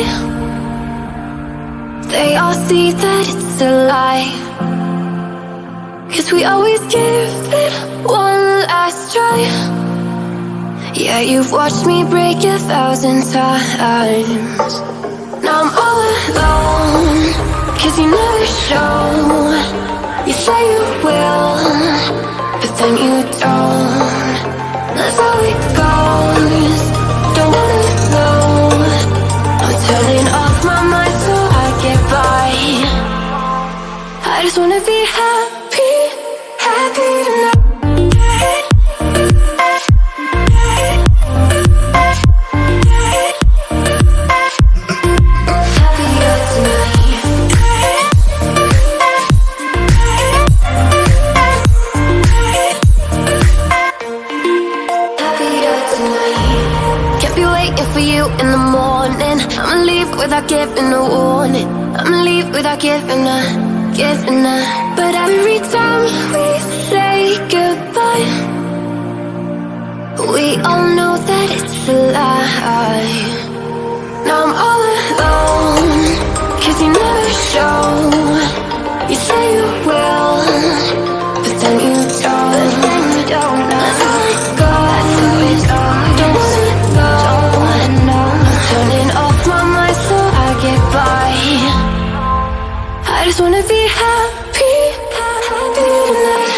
goodbye. They all see that it's a lie, 'cause we always give it one last try. Yeah, you've watched me break 1,000 times. Now I'm all alone, 'cause you never show. You say you will, but then you don't. That's how it goes. Don't wanna know. I'm turning off my mind so I get by. I just wanna be happy, happy tonight. For you in the morning, I'ma leave without giving a warning. I'ma leave without giving a. But every time we say goodbye, we all know that it's a lie. Now I'm all alone, 'cause you never show. You say you will, but then you don't. That's how it goes. Don't wanna know. Turning off my mind so I get by. I just wanna be happy, happy tonight.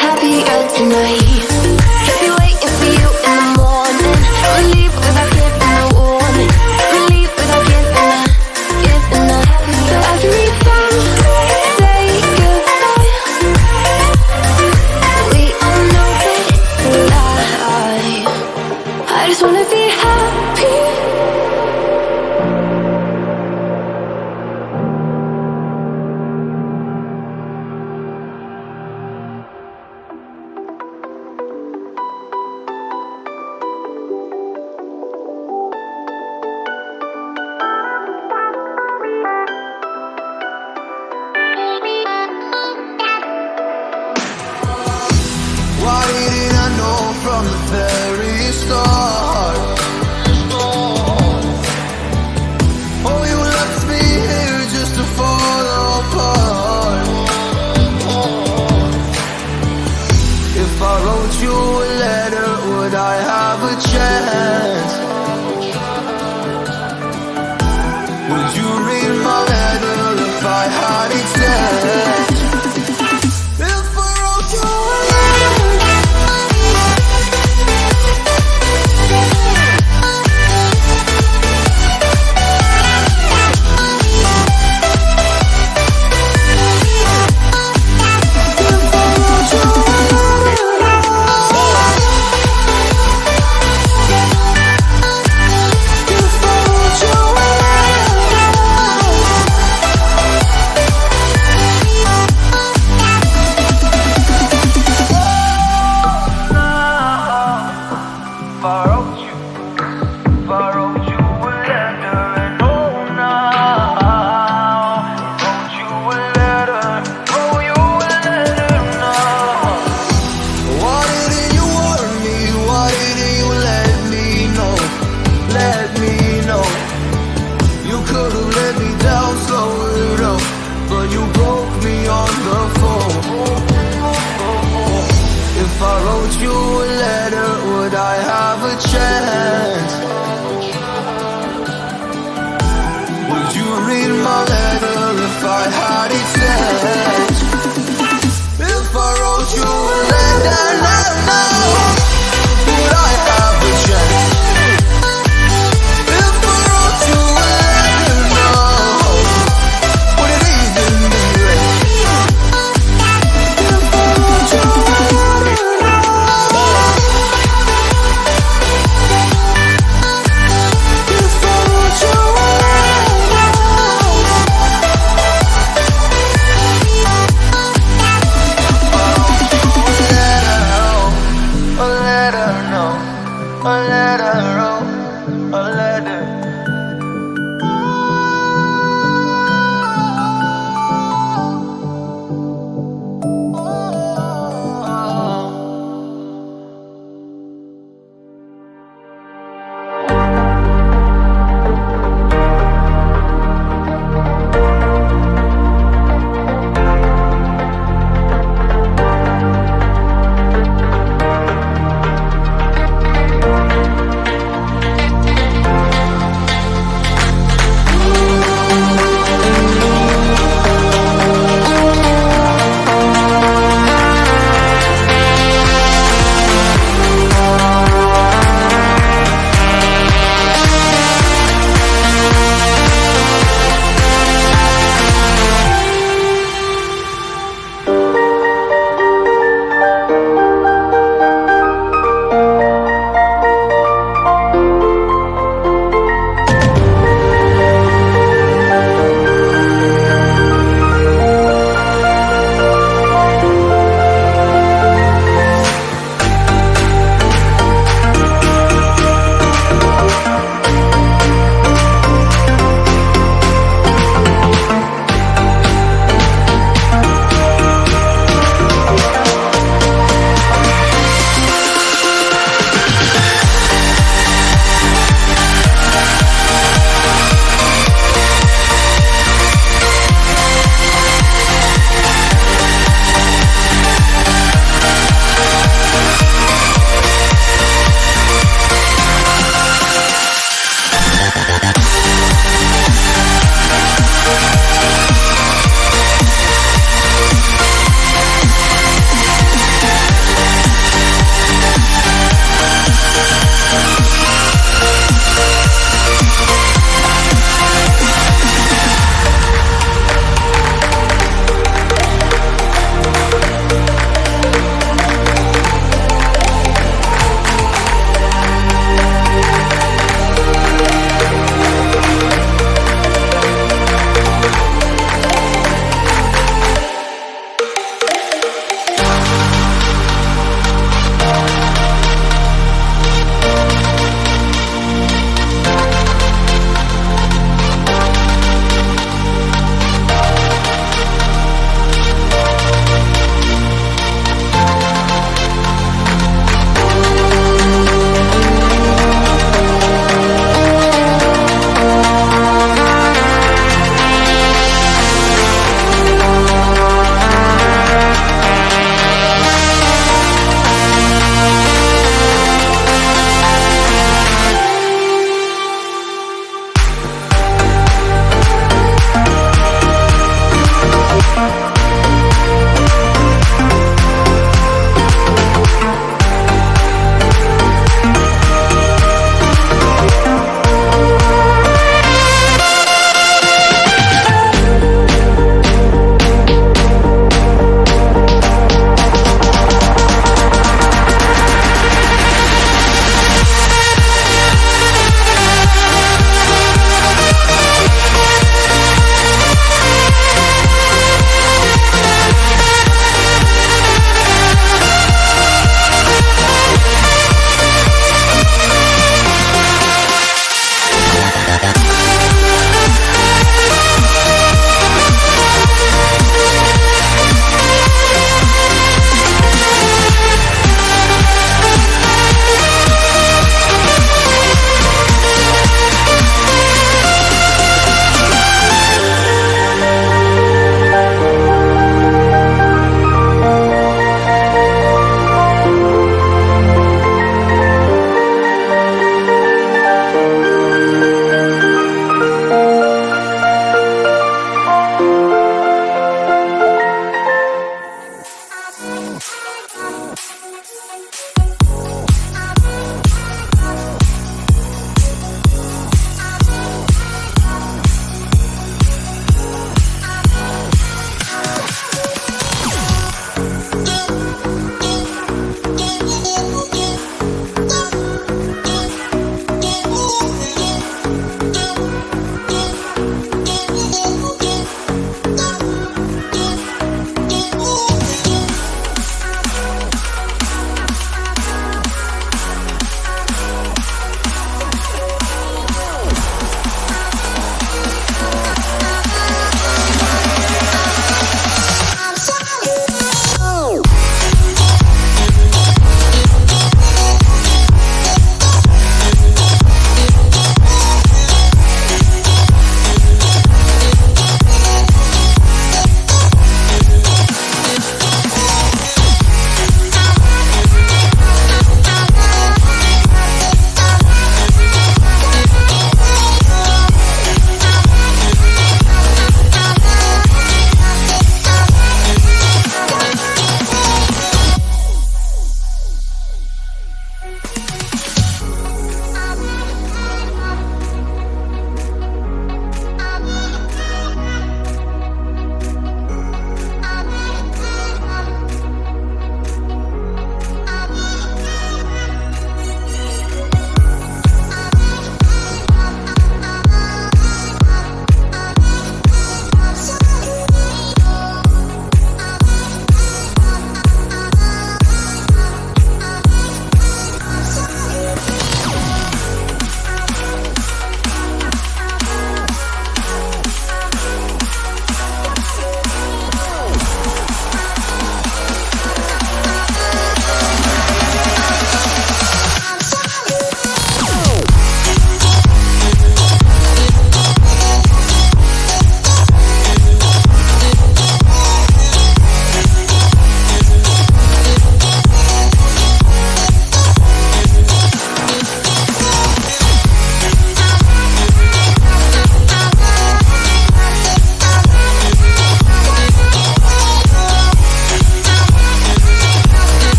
Happier tonight. I just wanna be happy. Why didn't I know from the very start? Oh, you left me here just to fall apart. If I wrote you a letter, would I have a chance? Would you read my letter if I had it sent? If I wrote you a chance? Would you read my letter if I had it sent? If I wrote you a letter,